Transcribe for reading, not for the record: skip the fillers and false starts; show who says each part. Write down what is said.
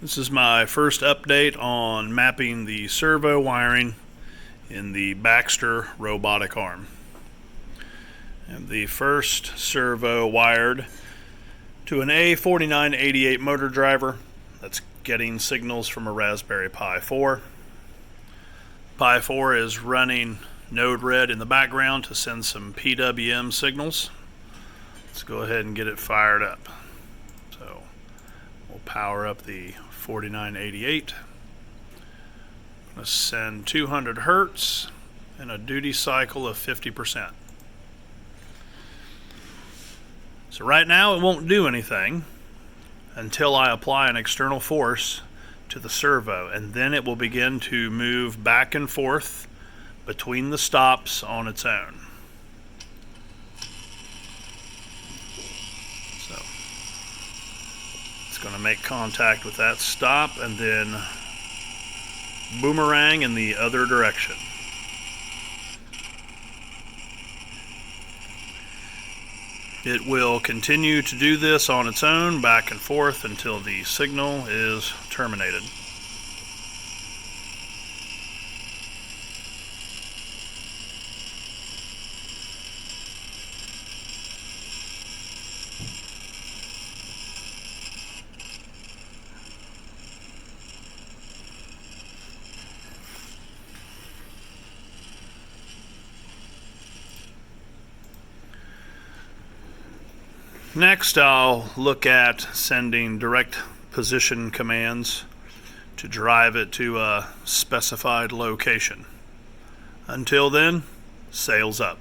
Speaker 1: This is my first update on mapping the servo wiring in the Baxter robotic arm. And the first servo wired to an A4988 motor driver that's getting signals from a Raspberry Pi 4. Pi 4 is running node red in the background to send some PWM signals. Let's go ahead and get it fired up. So we'll power up the 4988. I'm going to send 200 hertz and a duty cycle of 50%. So right now it won't do anything until I apply an external force to the servo, and then it will begin to move back and forth between the stops on its own. So it's going to make contact with that stop and then boomerang in the other direction. It will continue to do this on its own, back and forth, until the signal is terminated. Next, I'll look at sending direct position commands to drive it to a specified location. Until then, sails up.